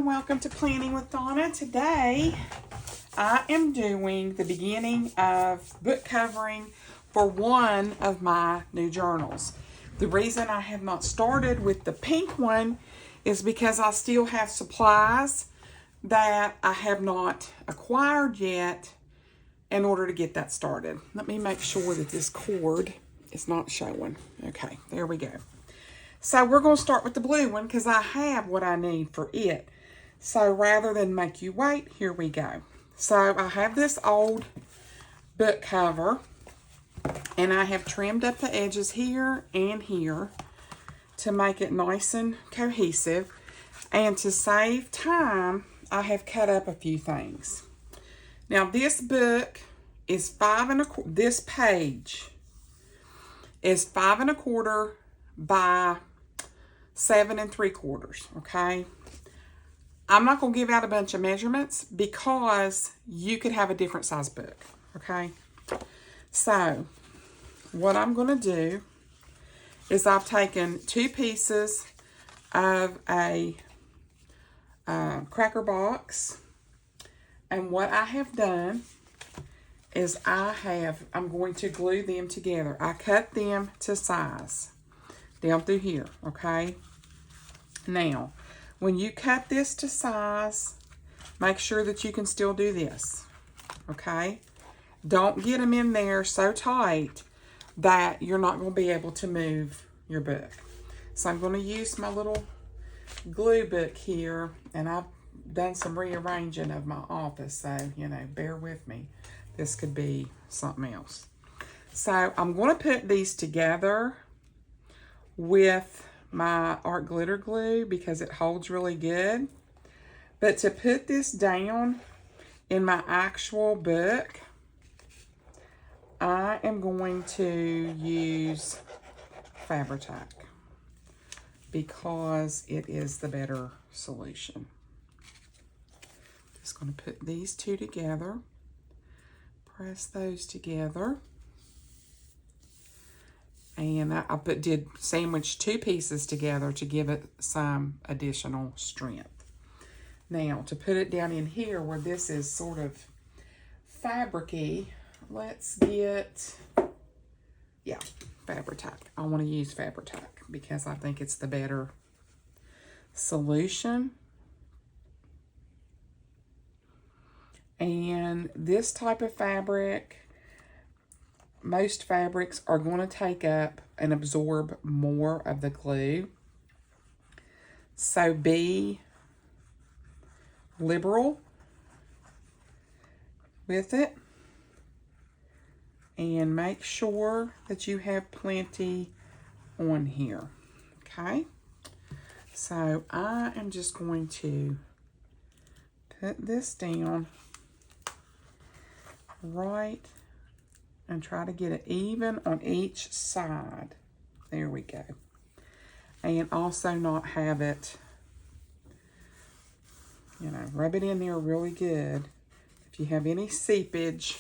and welcome to Planning with Donna. Today, I am doing the beginning of book covering for one of my new journals. The reason I have not started with the pink one is because I still have supplies that I have not acquired yet in order to get that started. Let me make sure that this cord is not showing. Okay, there we go. So we're going to start with the blue one because I have what I need for it. So rather than make you wait, here we go. So I have this old book cover and I have trimmed up the edges here and here to make it nice and cohesive. And to save time, I have cut up a few things. Now this book is this page is 5 1/4 by 7 3/4, okay? I'm not going to give out a bunch of measurements because you could have a different size book, okay? So, what I'm going to do is I've taken 2 pieces of a cracker box, and what I have done is I'm going to glue them together. I cut them to size down through here, okay? Now, when you cut this to size, make sure that you can still do this, okay? Don't get them in there so tight that you're not going to be able to move your book. So I'm going to use my little glue book here, and I've done some rearranging of my office, so, you know, bear with me. This could be something else. So I'm going to put these together with my art glitter glue because it holds really good. But to put this down in my actual book, I am going to use Fabrica because it is the better solution. Just going to put these two together, press those together. And I did sandwich 2 pieces together to give it some additional strength. Now, to put it down in here where this is sort of fabric-y, let's get, yeah, Fabrica. I want to use Fabrica because I think it's the better solution. And this type of fabric, most fabrics are going to take up and absorb more of the glue. So be liberal with it. And make sure that you have plenty on here. Okay? So I am just going to put this down right and try to get it even on each side. There we go. And also not have it, you know, rub it in there really good. If you have any seepage,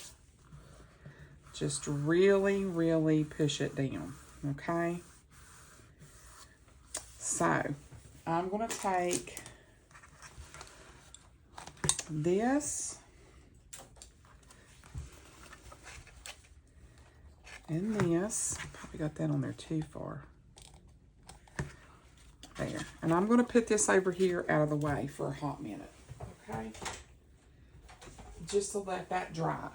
just really, really push it down, okay? So, I'm going to take this and this. Probably got that on there too far. There. And I'm going to put this over here out of the way for a hot minute, okay? Just to let that dry.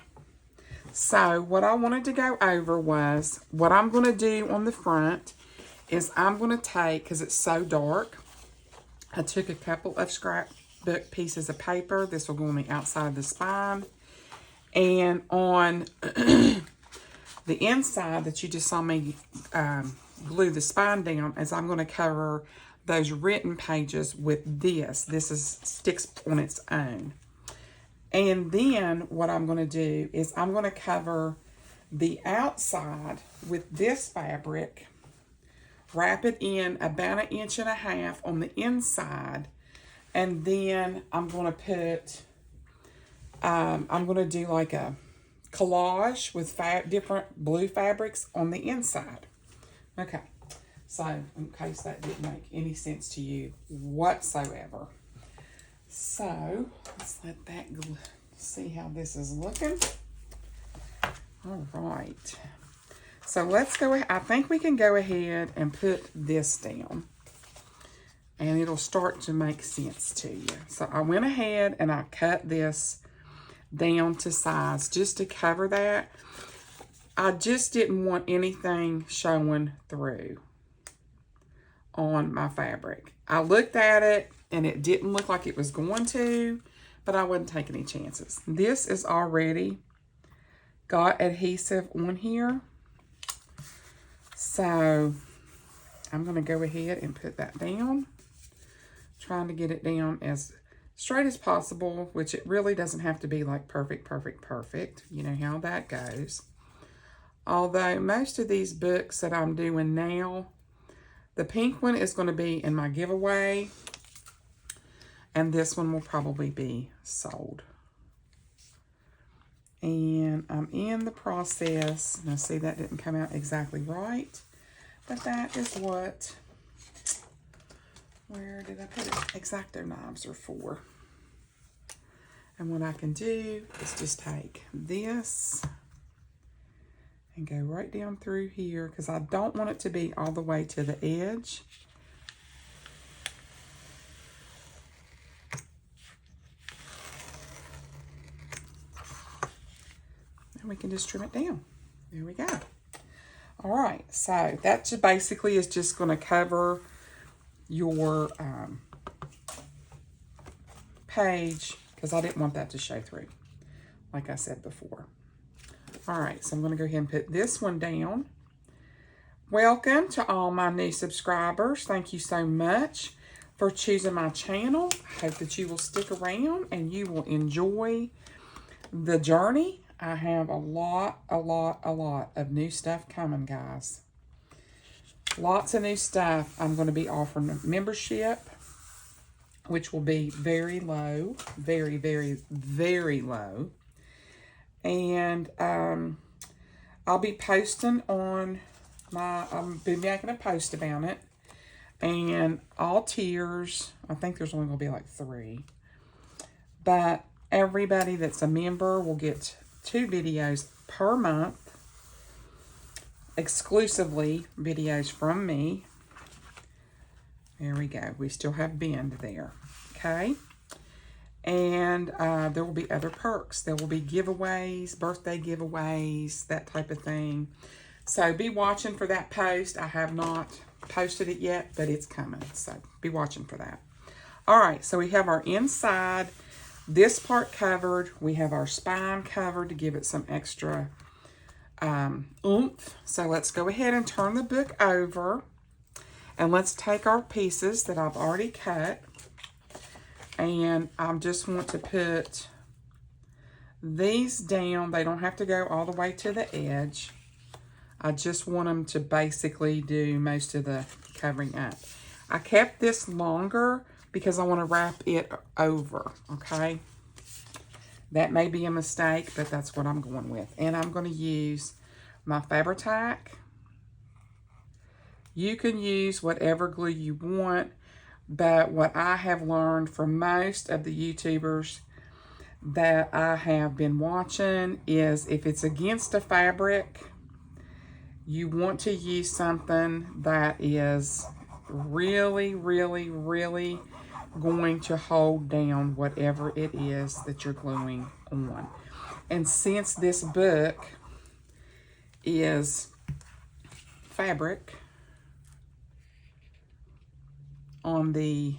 So what I wanted to go over was what I'm going to do on the front is I'm going to take, because it's so dark, I took a couple of scrapbook pieces of paper. This will go on the outside of the spine. And on the inside that you just saw me glue the spine down, is I'm going to cover those written pages with this. This sticks on its own. And then what I'm going to do is I'm going to cover the outside with this fabric, wrap it in about 1.5 inches on the inside, and then I'm going to put, I'm going to do like a collage with different blue fabrics on the inside. Okay, so in case that didn't make any sense to you whatsoever. So let's let that see how this is looking. All right. So let's go ahead. I think we can go ahead and put this down, and it'll start to make sense to you. So I went ahead and I cut this down to size just to cover that. I just didn't want anything showing through on my fabric. I looked at it and it didn't look like it was going to, but I wouldn't take any chances. This is already got adhesive on here. So I'm going to go ahead and put that down. Trying to get it down as straight as possible, which it really doesn't have to be like perfect, perfect, perfect. You know how that goes. Although most of these books that I'm doing now, the pink one is going to be in my giveaway, and this one will probably be sold. And I'm in the process. Now see, that didn't come out exactly right, but that is what, where did I put it? X-Acto knives are for. And what I can do is just take this and go right down through here, because I don't want it to be all the way to the edge. And we can just trim it down. There we go. All right, so that just basically is just going to cover your page, because I didn't want that to show through, like I said before. All right, so I'm going to go ahead and put this one down. Welcome to all my new subscribers. Thank you so much for choosing my channel. I hope that you will stick around and you will enjoy the journey. I have a lot of new stuff coming, guys. Lots of new stuff. I'm going to be offering membership, which will be very low, very, very, very low. And I'll be posting on my, I'll be making a post about it. And all tiers, I think there's only going to be like 3. But everybody that's a member will get 2 videos per month, exclusively videos from me. There we go. We still have Bend there. Okay. And there will be other perks. There will be giveaways, birthday giveaways, that type of thing. So be watching for that post. I have not posted it yet, but it's coming. So be watching for that. All right. So we have our inside, this part covered. We have our spine covered to give it some extra oomph. So let's go ahead and turn the book over. And let's take our pieces that I've already cut. And I just want to put these down. They don't have to go all the way to the edge. I just want them to basically do most of the covering up. I kept this longer because I want to wrap it over, okay? That may be a mistake, but that's what I'm going with. And I'm going to use my Fabrica. You can use whatever glue you want. But what I have learned from most of the YouTubers that I have been watching is if it's against a fabric, you want to use something that is really, really, really going to hold down whatever it is that you're gluing on. And since this book is fabric, on the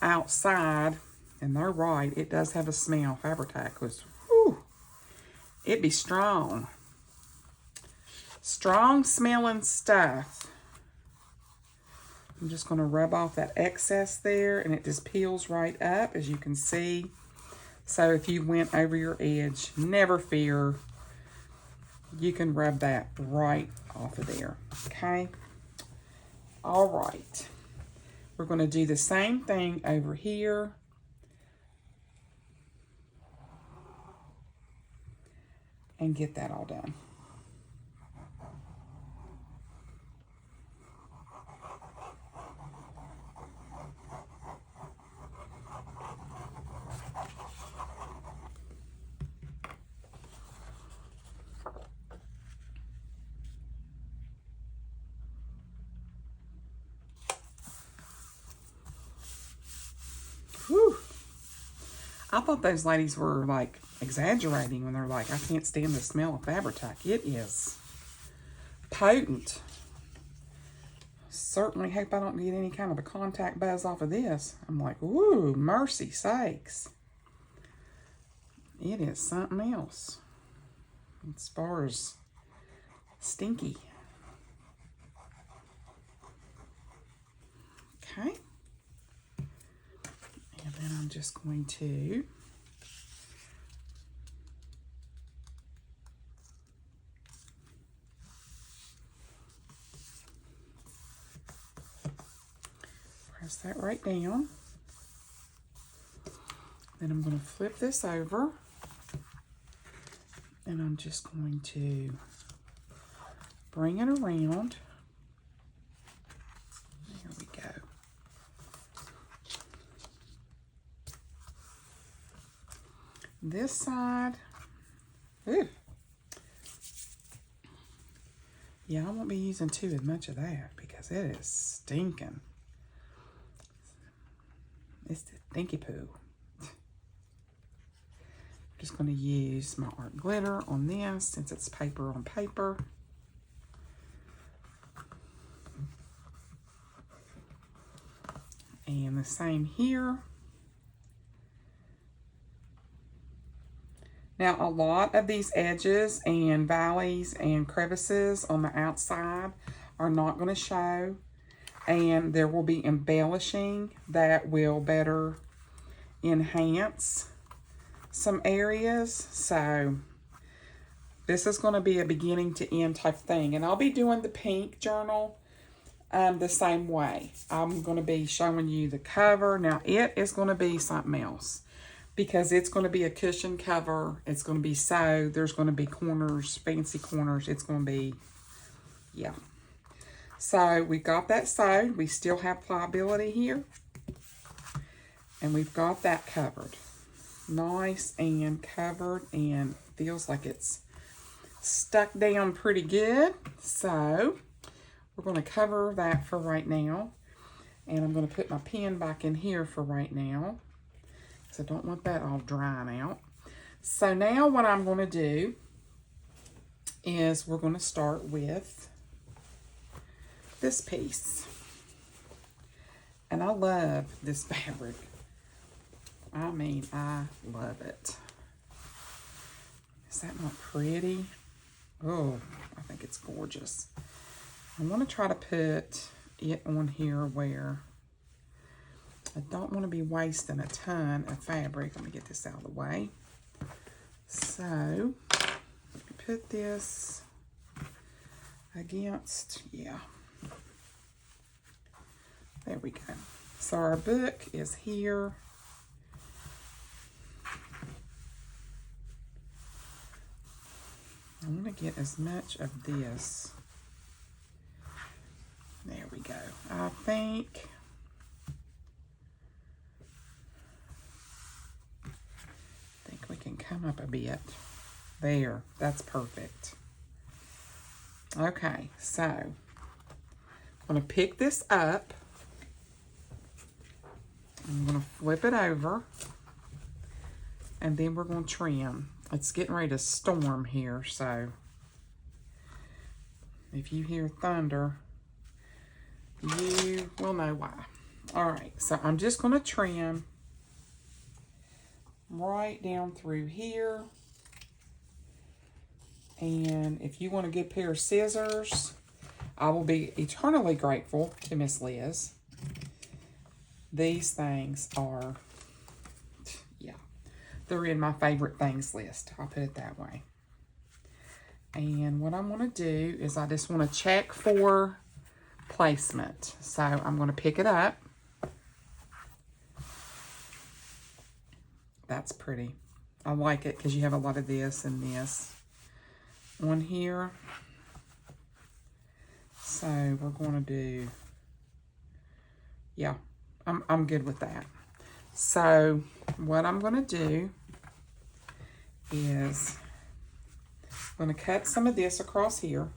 outside, and they're right, it does have a smell. Fabrica was, whew, it be strong. Strong smelling stuff. I'm just going to rub off that excess there, and it just peels right up, as you can see. So if you went over your edge, never fear. You can rub that right off of there, okay? All right. We're going to do the same thing over here. And get that all done. I thought those ladies were like exaggerating when they're like, I can't stand the smell of Fabrica. It is potent. Certainly hope I don't get any kind of a contact buzz off of this. I'm like, ooh, mercy sakes. It is something else as far as stinky. Okay. And then I'm just going to press that right down. Then I'm going to flip this over. And I'm just going to bring it around. There we go. This side, ooh. Yeah, I won't be using too as much of that because it is stinking. It's the stinky poo. Just going to use my art glitter on this since it's paper on paper. And the same here. Now, a lot of these edges and valleys and crevices on the outside are not going to show. And there will be embellishing that will better enhance some areas. So this is going to be a beginning to end type thing. And I'll be doing the pink journal the same way. I'm going to be showing you the cover. Now, it is going to be something else because it's going to be a cushion cover. It's going to be sewed. There's going to be corners, fancy corners. It's going to be, yeah. So we've got that sewed. We still have pliability here. And we've got that covered. Nice and covered and feels like it's stuck down pretty good. So we're going to cover that for right now. And I'm going to put my pen back in here for right now because I don't want that all drying out. So now what I'm going to do is we're going to start with this piece. And I love this fabric. I mean, I love it. Is that not pretty? Oh, I think it's gorgeous. I want to try to put it on here where I don't want to be wasting a ton of fabric. Let me get this out of the way. So, let me put this against, yeah. There we go. So our book is here. I want to get as much of this. There we go. I think we can come up a bit. There. That's perfect. Okay, so I'm going to pick this up. I'm going to flip it over. And then we're going to trim. It's getting ready to storm here, so if you hear thunder, you will know why. All right, so I'm just going to trim right down through here. And if you want a good pair of scissors, I will be eternally grateful to Miss Liz. These things are, yeah, they're in my favorite things list. I'll put it that way. And what I'm going to do is I just want to check for placement. So I'm going to pick it up. That's pretty. I like it because you have a lot of this and this on here. So we're going to do, yeah, I'm good with that. So what I'm going to do is I'm going to cut some of this across here.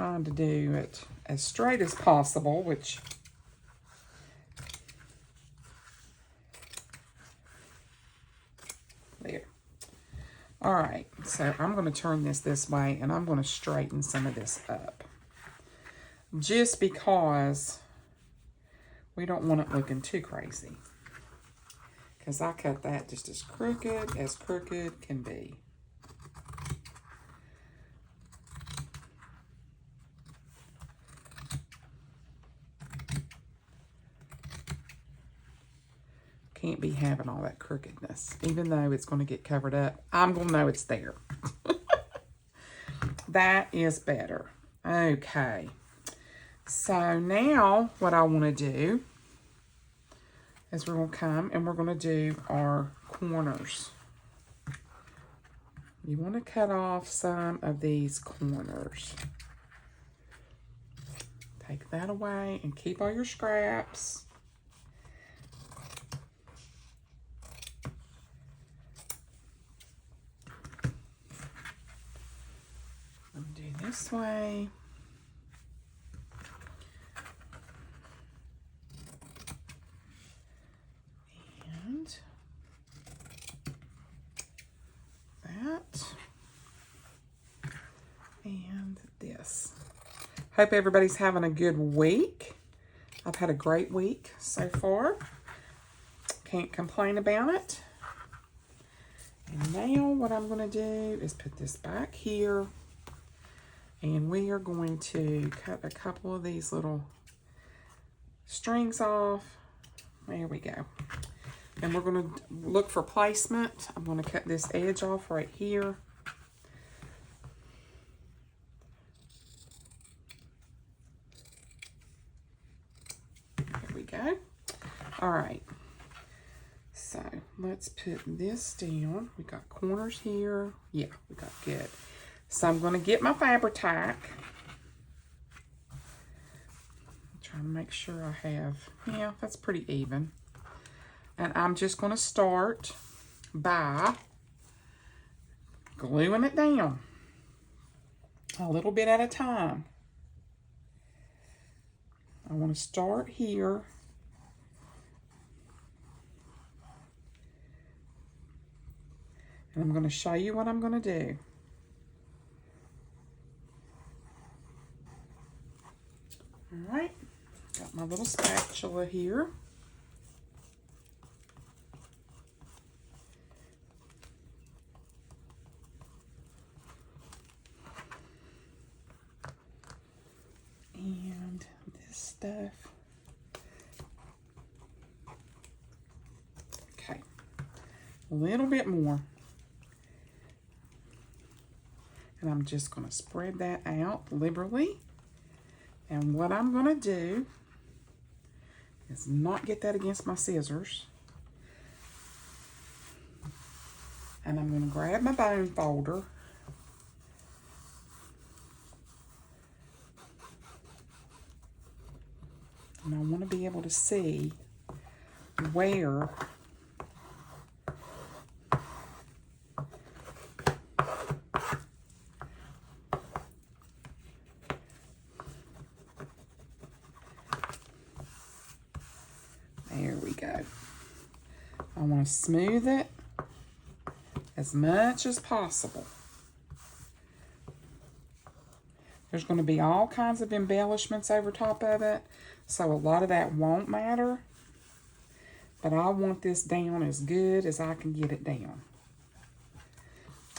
trying to do it as straight as possible, which there. All right, so I'm going to turn this way, and I'm going to straighten some of this up. Just because we don't want it looking too crazy. Because I cut that just as crooked can be. Can't be having all that crookedness. Even though it's going to get covered up, I'm going to know it's there. That is better. Okay. So now what I want to do is we're going to come and we're going to do our corners. You want to cut off some of these corners. Take that away and keep all your scraps. Do this way. And that. And this. Hope everybody's having a good week. I've had a great week so far. Can't complain about it. And now what I'm going to do is put this back here. And we are going to cut a couple of these little strings off. There we go. And we're going to look for placement. I'm going to cut this edge off right here. There we go. All right. So let's put this down. We got corners here. Yeah, we got good. So I'm going to get my Fabrica. Trying to make sure I have, yeah, that's pretty even. And I'm just going to start by gluing it down a little bit at a time. I want to start here. And I'm going to show you what I'm going to do. All right, got my little spatula here. And this stuff. Okay, a little bit more. And I'm just going to spread that out liberally. And what I'm going to do is not get that against my scissors. And I'm going to grab my bone folder. And I want to be able to see where there we go. I want to smooth it as much as possible. There's going to be all kinds of embellishments over top of it, so a lot of that won't matter. But I want this down as good as I can get it down.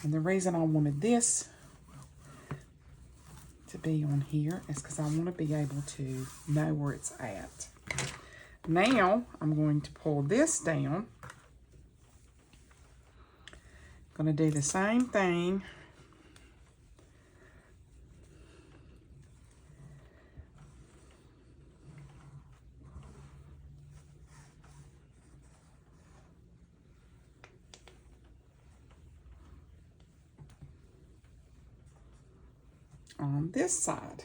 And the reason I wanted this to be on here is because I want to be able to know where it's at. Now, I'm going to pull this down. I'm going to do the same thing. On this side.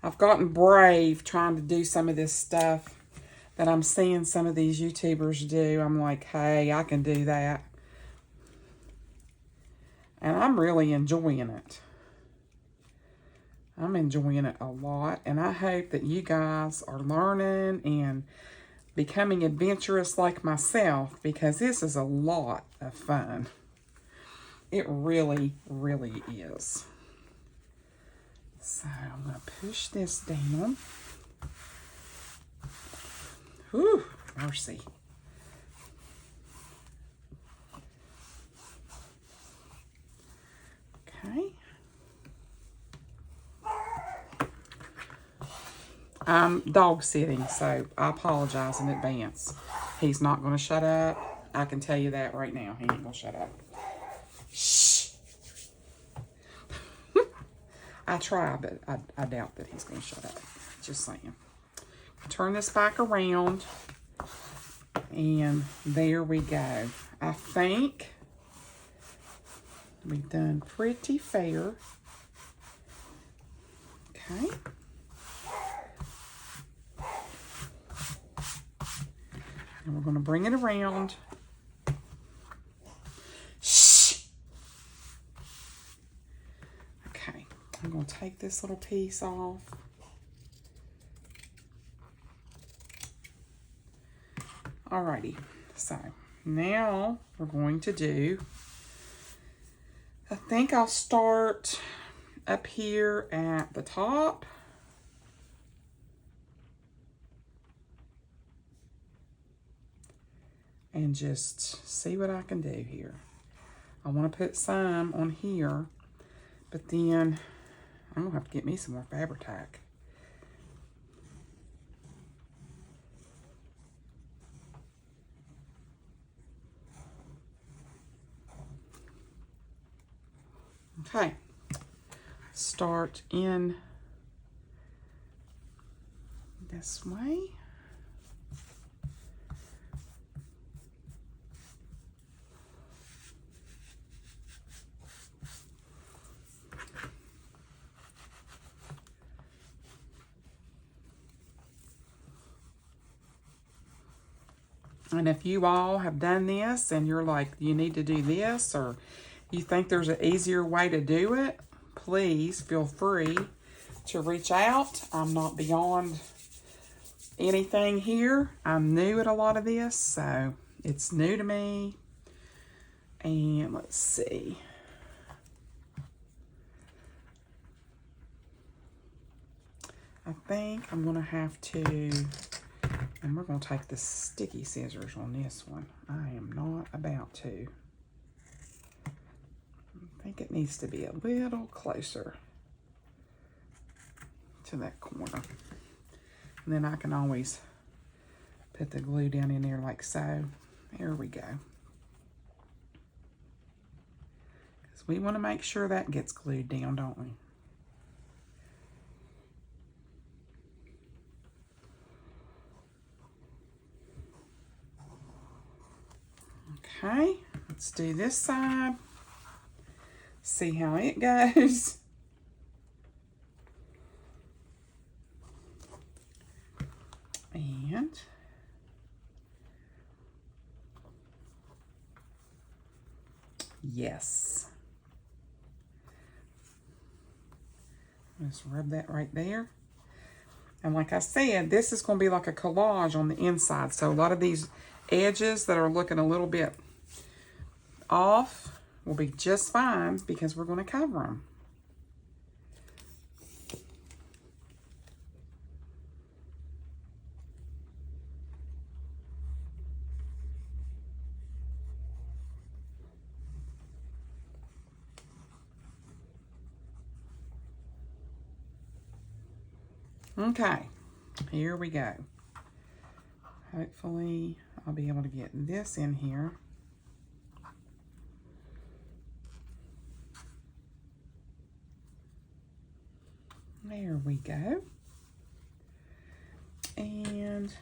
I've gotten brave trying to do some of this stuff that I'm seeing some of these YouTubers do. I'm like, hey, I can do that. And I'm really enjoying it. I'm enjoying it a lot, and I hope that you guys are learning and becoming adventurous like myself, because this is a lot of fun. It really, really is. So I'm going to push this down. Whew, mercy. Okay. I'm dog sitting, so I apologize in advance. He's not going to shut up. I can tell you that right now. He ain't going to shut up. Shh. I try, but I doubt that he's going to shut up. Just saying. Turn this back around. And there we go. I think we've done pretty fair. Okay. And we're going to bring it around. Shh. Okay. I'm going to take this little piece off. Alrighty. So now we're going to do, I think I'll start up here at the top. And just see what I can do here. I want to put some on here, but then I'm going to have to get me some more Fabrica. Okay. Start in this way. And if you all have done this and you're like, you need to do this, or you think there's an easier way to do it, please feel free to reach out. I'm not beyond anything here. I'm new at a lot of this, so it's new to me. And let's see. I think I'm going to have to, and we're going to take the sticky scissors on this one. I am not about to. I think it needs to be a little closer to that corner. And then I can always put the glue down in there like so. There we go. Because we want to make sure that gets glued down, don't we? Okay, let's do this side. See how it goes. And yes. Just rub that right there. And like I said, this is going to be like a collage on the inside. So a lot of these edges that are looking a little bit off will be just fine because we're going to cover them. Okay, here we go. Hopefully I'll be able to get this in here. There we go. And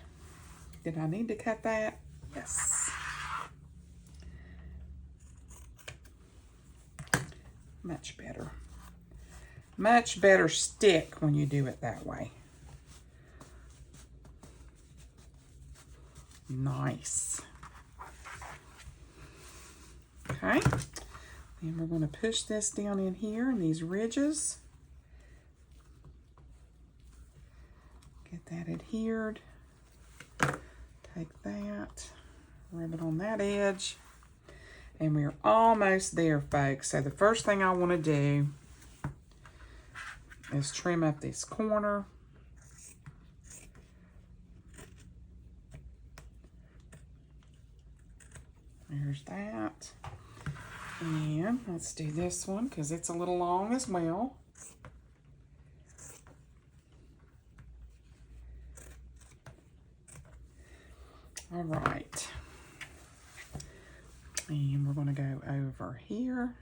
did I need to cut that? Yes. Much better. Much better stick when you do it that way. Nice. Okay. Then we're going to push this down in here in these ridges. forward. Take that, rub it on that edge. And we're almost there, folks. So the first thing I want to do is trim up this corner. There's that. And let's do this one because it's a little long as well. All right. And we're going to go over here.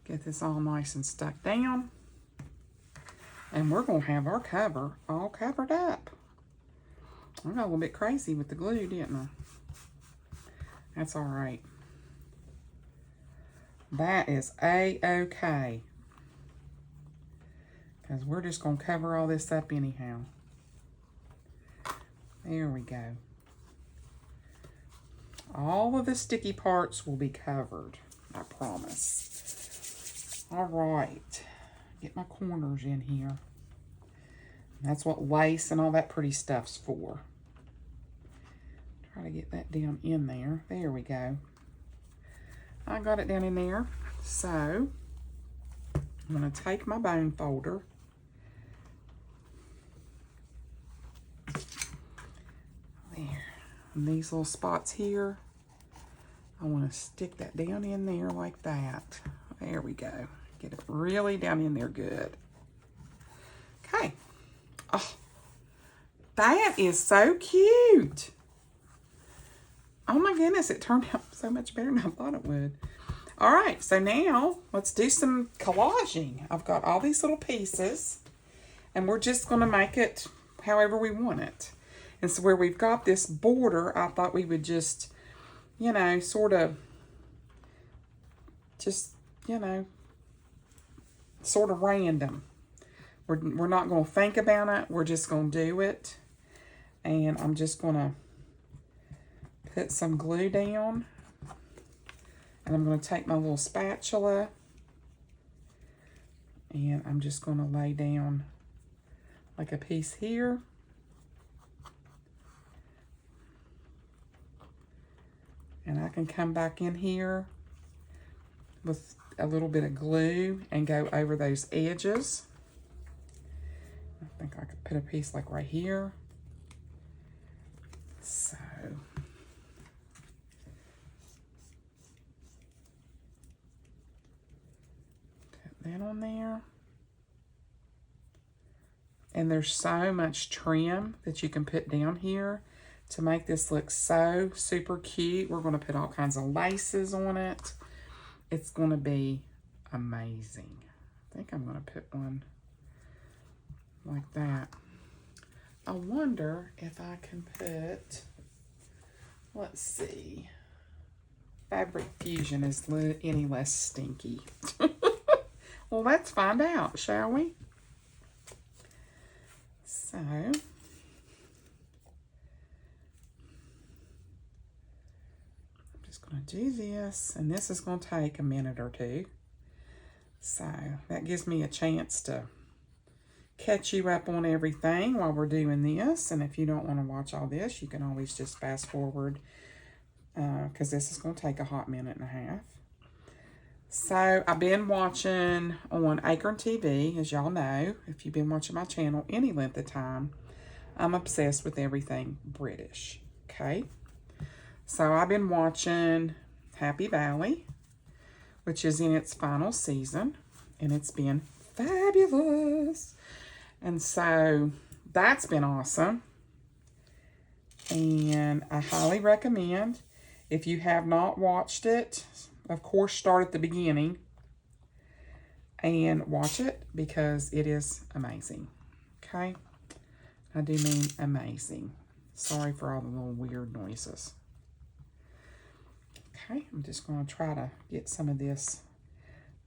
Get this all nice and stuck down. And we're going to have our cover all covered up. I got a little bit crazy with the glue, didn't I? That's all right. That is A-okay. Because we're just going to cover all this up anyhow. There we go. All of the sticky parts will be covered, I promise. All right. Get my corners in here. That's what lace and all that pretty stuff's for. Try to get that down in there. There we go. I got it down in there. So, I'm going to take my bone folder. There. And these little spots here, I want to stick that down in there like that. There we go. Get it really down in there good. Okay. Oh, that is so cute. Oh my goodness, it turned out so much better than I thought it would. All right, so now let's do some collaging. I've got all these little pieces, and we're just going to make it however we want it. And so where we've got this border, I thought we would just, you know, sort of random. We're not going to think about it. We're just going to do it. And I'm just going to put some glue down. And I'm going to take my little spatula. And I'm just going to lay down like a piece here. And I can come back in here with a little bit of glue and go over those edges. I think I could put a piece like right here. So, put that on there. And there's so much trim that you can put down here to make this look so super cute. We're going to put all kinds of laces on it. It's going to be amazing. I think I'm going to put one like that. I wonder if I can put, let's see, Fabric Fusion is any less stinky. Well, let's find out, shall we? So, I'm just going to do this, and this is going to take a minute or two. So, that gives me a chance to catch you up on everything while we're doing this. And if you don't want to watch all this, you can always just fast forward because this is going to take a hot minute and a half. So I've been watching on Acorn TV, as y'all know, if you've been watching my channel any length of time, I'm obsessed with everything British, okay? So I've been watching Happy Valley, which is in its final season, and it's been fabulous. And so that's been awesome. And I highly recommend, if you have not watched it, of course, start at the beginning and watch it because it is amazing. Okay? I do mean amazing. Sorry for all the little weird noises. Okay, I'm just going to try to get some of this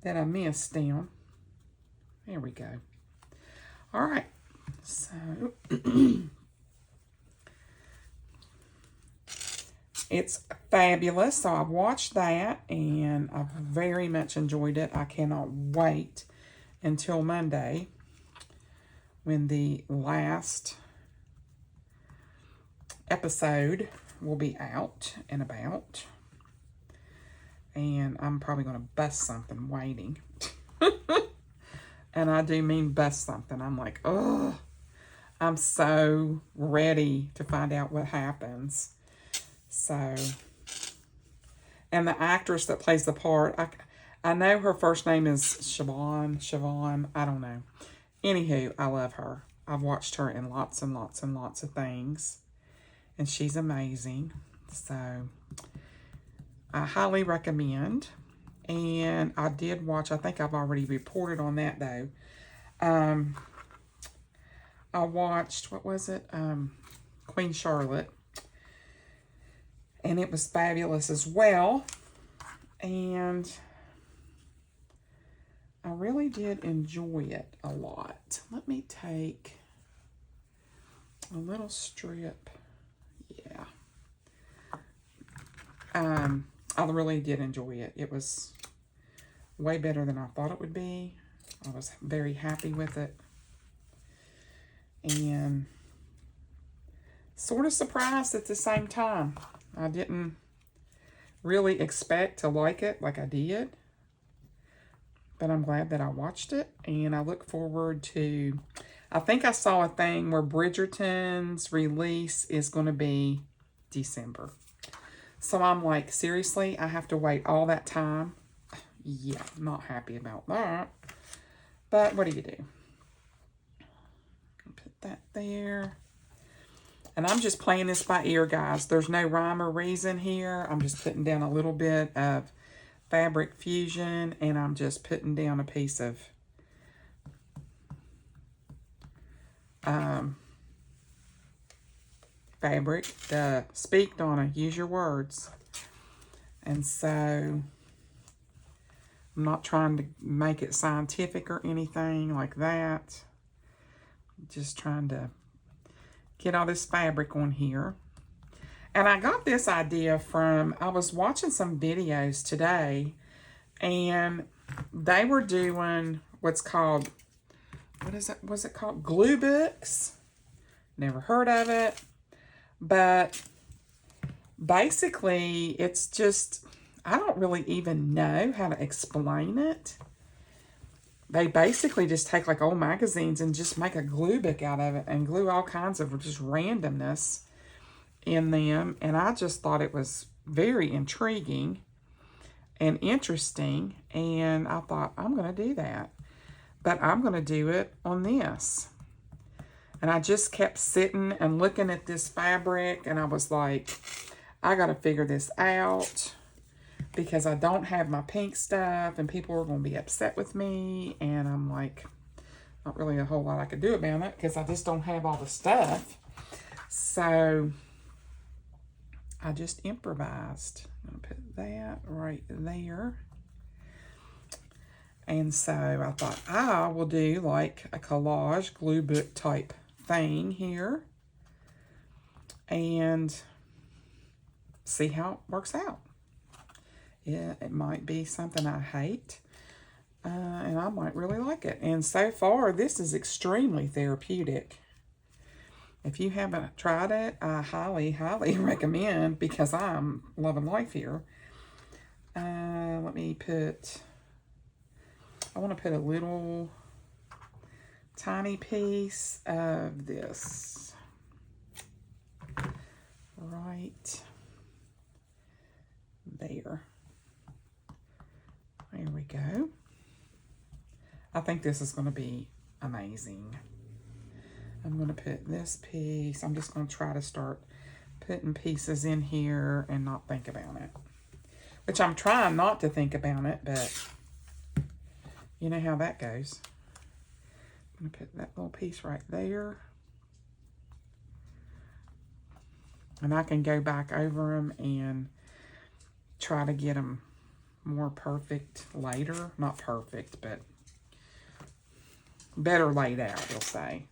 that I missed down. There we go. All right, so it's fabulous. So I've watched that, and I've very much enjoyed it. I cannot wait until Monday when the last episode will be out and about. And I'm probably going to bust something waiting. And I do mean bust something. I'm like, oh, I'm so ready to find out what happens. So, and the actress that plays the part, I know her first name is Siobhan, I don't know. Anywho, I love her. I've watched her in lots and lots and lots of things. And she's amazing. So, I highly recommend. And I did watch, I think I've already reported on that though. I watched, what was it? Queen Charlotte. And it was fabulous as well. And I really did enjoy it a lot. Let me take a little strip. Yeah. I really did enjoy it. It was way better than I thought it would be. I was very happy with it. And sort of surprised at the same time. I didn't really expect to like it like I did. But I'm glad that I watched it. And I look forward to... I think I saw a thing where Bridgerton's release is going to be December. So I'm like, seriously, I have to wait all that time? Yeah, I'm not happy about that. But what do you do? Put that there. And I'm just playing this by ear, guys. There's no rhyme or reason here. I'm just putting down a little bit of Fabric Fusion, and I'm just putting down a piece of fabric. Speak, Donna, use your words. And so I'm not trying to make it scientific or anything like that. Just trying to get all this fabric on here. And I got this idea from, I was watching some videos today, and they were doing what's called, was it called? Glue books. Never heard of it. But basically, it's just, I don't really even know how to explain it. They basically just take like old magazines and just make a glue book out of it and glue all kinds of just randomness in them. And I just thought it was very intriguing and interesting. And I thought, I'm going to do that. But I'm going to do it on this. And I just kept sitting and looking at this fabric, and I was like, I got to figure this out because I don't have my pink stuff, and people are going to be upset with me. And I'm like, not really a whole lot I could do about it because I just don't have all the stuff. So I just improvised. I'm going to put that right there. And so I thought I will do like a collage glue book type thing here and see how it works out. Yeah, it might be something I hate, and I might really like it. And so far, this is extremely therapeutic. If you haven't tried it, I highly, highly recommend because I'm loving life here. Let me put, I want to put a little tiny piece of this right there. There we go. I think this is going to be amazing. I'm going to put this piece. I'm just going to try to start putting pieces in here and not think about it. Which I'm trying not to think about it, but you know how that goes. I'm going to put that little piece right there. And I can go back over them and try to get them more perfect later. Not perfect, but better laid out, we'll say.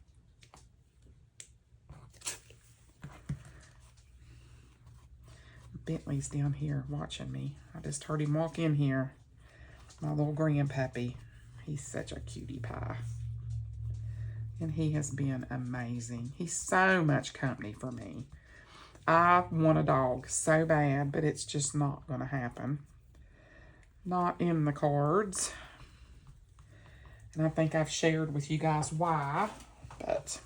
Bentley's down here watching me. I just heard him walk in here. My little grandpuppy. He's such a cutie pie. And he has been amazing. He's so much company for me. I want a dog so bad, but it's just not going to happen. Not in the cards. And I think I've shared with you guys why, but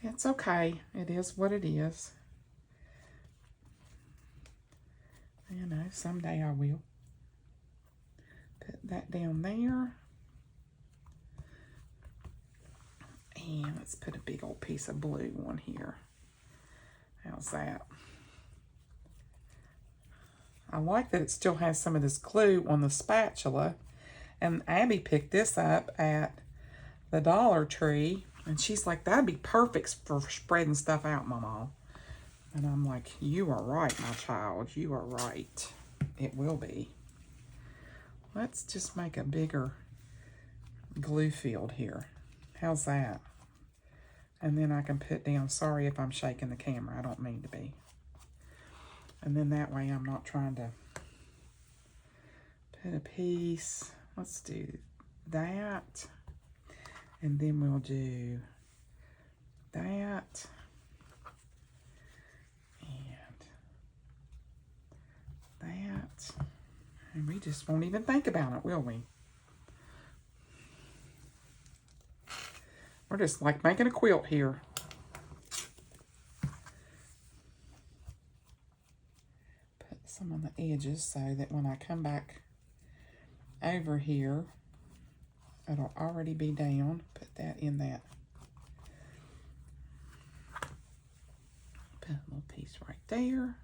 it's okay. It is what it is. You know, someday I will. Put that down there. And let's put a big old piece of blue on here. How's that? I like that it still has some of this glue on the spatula. And Abby picked this up at the Dollar Tree. And she's like, that'd be perfect for spreading stuff out, Mama. And I'm like, you are right, my child. You are right. It will be. Let's just make a bigger glue field here. How's that? And then I can put down, sorry if I'm shaking the camera. I don't mean to be. And then that way I'm not trying to put a piece. Let's do that. And then we'll do that. That. And we just won't even think about it, will we? We're just like making a quilt here. Put some on the edges so that when I come back over here, it'll already be down. Put that in that. Put a little piece right there.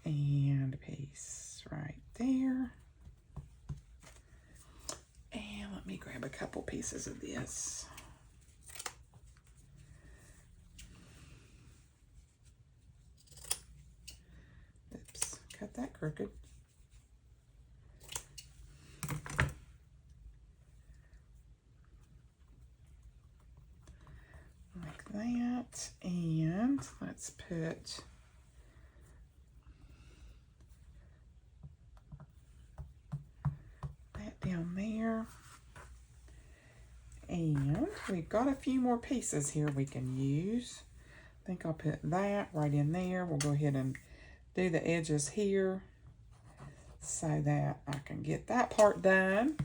And a piece right there. And let me grab a couple pieces of this. Oops, cut that crooked. Like that. And let's put down there. And we've got a few more pieces here we can use. I think I'll put that right in there. We'll go ahead and do the edges here so that I can get that part done.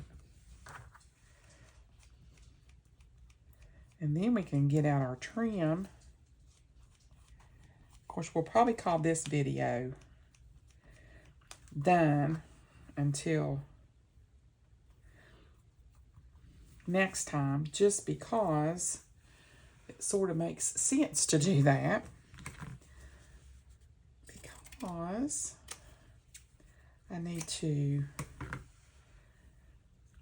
And then we can get out our trim. Of course, we'll probably call this video done until next time, just because it sort of makes sense to do that, because I need to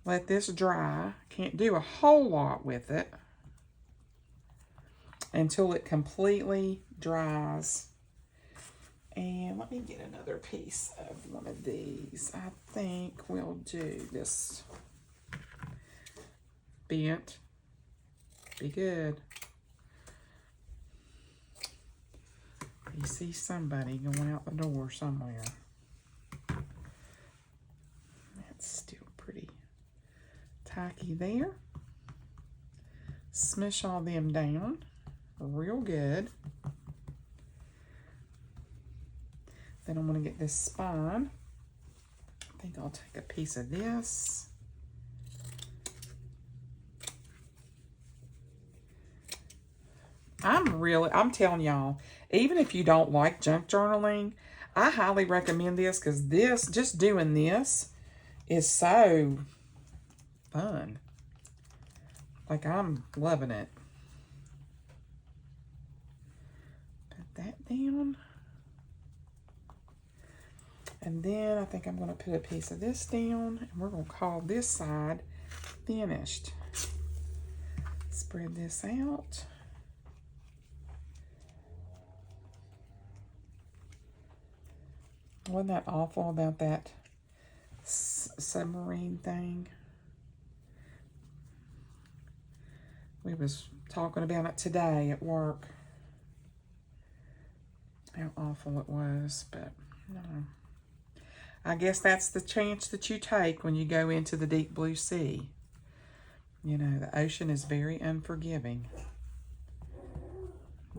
let this dry. Can't do a whole lot with it until it completely dries. And let me get another piece of one of these. I think we'll do this bent. Be good. You see somebody going out the door somewhere. That's still pretty tacky there. Smush all them down real good. Then I'm going to get this spine. I think I'll take a piece of this. I'm telling y'all, even if you don't like junk journaling, I highly recommend this, because this, just doing this is so fun. Like, I'm loving it. Put that down. And then I think I'm going to put a piece of this down, and we're going to call this side finished. Spread this out. Wasn't that awful about that submarine thing? We was talking about it today at work. how awful it was, but no. I guess that's the chance that you take when you go into the deep blue sea. You know, the ocean is very unforgiving.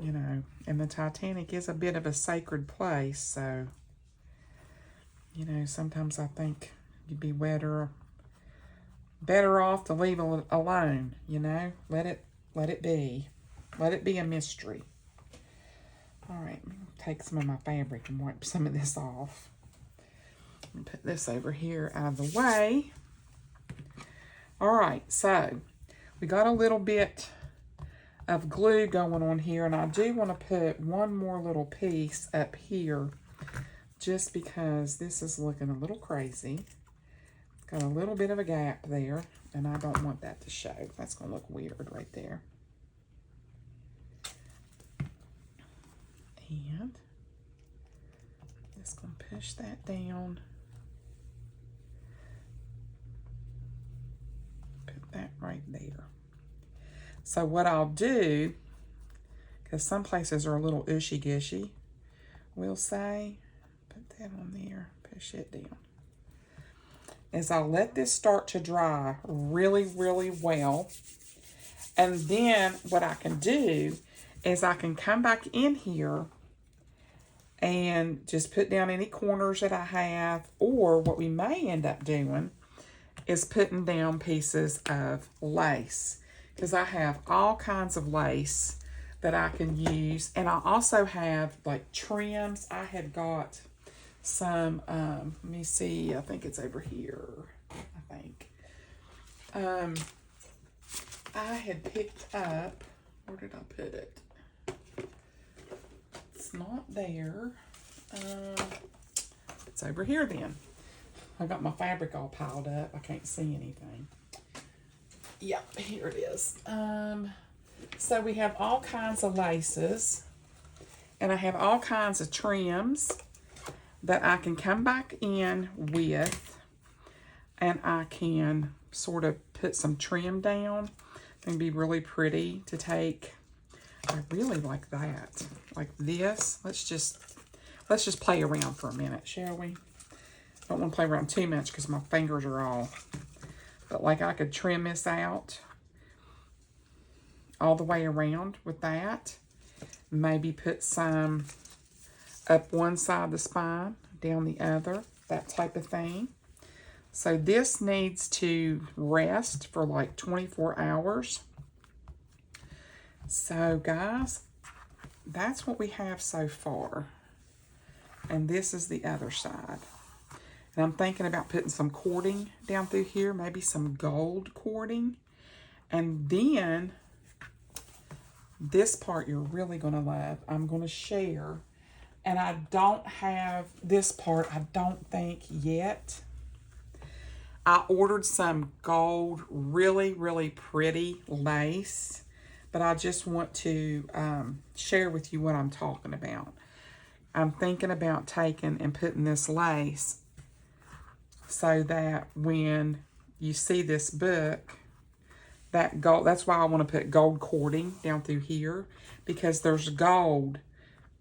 You know, and the Titanic is a bit of a sacred place, so, you know, sometimes I think you'd be better off to leave it alone, you know? Let it be. Let it be a mystery. All right, take some of my fabric and wipe some of this off. And put this over here out of the way. All right, so we got a little bit of glue going on here, and I do want to put one more little piece up here just because this is looking a little crazy. It's got a little bit of a gap there, and I don't want that to show. That's going to look weird right there. And just going to push that down. Put that right there. So what I'll do, because some places are a little ushy-gushy, we'll say, put that on there, push it down, is I'll let this start to dry really, really well. And then what I can do is I can come back in here and just put down any corners that I have, or what we may end up doing is putting down pieces of lace, because I have all kinds of lace that I can use. And I also have like trims. I had got some, let me see, I think it's over here, I think. I had picked up, where did I put it? It's not there. It's over here then. I got my fabric all piled up. I can't see anything. Yep, here it is. So we have all kinds of laces, and I have all kinds of trims that I can come back in with, and I can sort of put some trim down and be really pretty to take. I really like that. Like this. Let's just play around for a minute, shall we? I don't want to play around too much because my fingers are all. But like I could trim this out all the way around with that. Maybe put some up one side of the spine, down the other, that type of thing. So this needs to rest for like 24 hours. So guys, that's what we have so far. And this is the other side. And I'm thinking about putting some cording down through here, maybe some gold cording. And then this part you're really going to love, I'm going to share. And I don't have this part, I don't think, yet. I ordered some gold, really, really pretty lace. But I just want to share with you what I'm talking about. I'm thinking about taking and putting this lace so that when you see this book, that gold, that's why I want to put gold cording down through here, because there's gold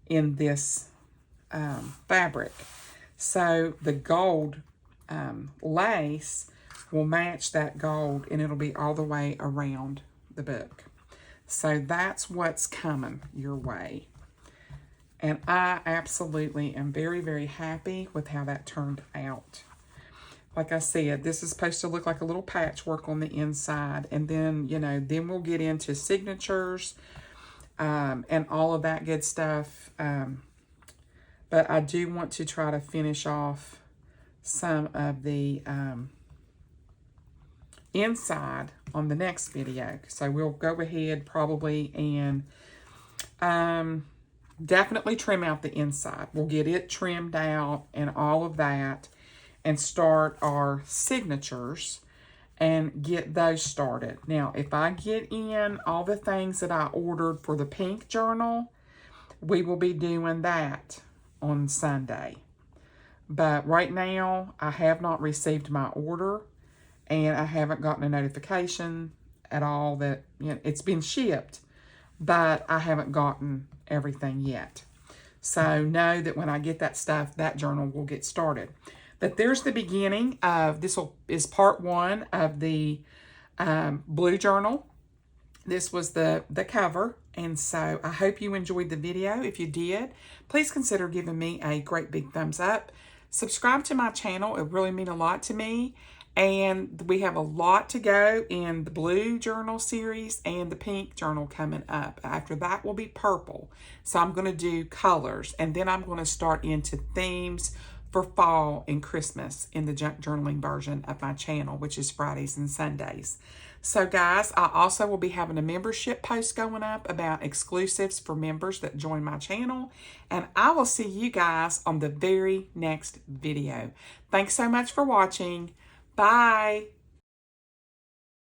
in this fabric. So the gold lace will match that gold, and it'll be all the way around the book. So that's what's coming your way. And I absolutely am very, very happy with how that turned out. Like I said, this is supposed to look like a little patchwork on the inside. And then, you know, then we'll get into signatures and all of that good stuff. But I do want to try to finish off some of the inside on the next video. So we'll go ahead probably and definitely trim out the inside. We'll get it trimmed out and all of that, and start our signatures and get those started. Now, if I get in all the things that I ordered for the pink journal, we will be doing that on Sunday. But right now, I have not received my order, and I haven't gotten a notification at all that, you know, it's been shipped, but I haven't gotten everything yet. So know that when I get that stuff, that journal will get started. But there's the beginning of, is part 1 of the blue journal. This was the cover, and so I hope you enjoyed the video. If you did, please consider giving me a great big thumbs up. Subscribe to my channel. It really means a lot to me. And we have a lot to go in the blue journal series and the pink journal coming up. After that will be purple. So I'm going to do colors, and then I'm going to start into themes for fall and Christmas in the junk journaling version of my channel, which is Fridays and Sundays. So guys, I also will be having a membership post going up about exclusives for members that join my channel. And I will see you guys on the very next video. Thanks so much for watching. Bye.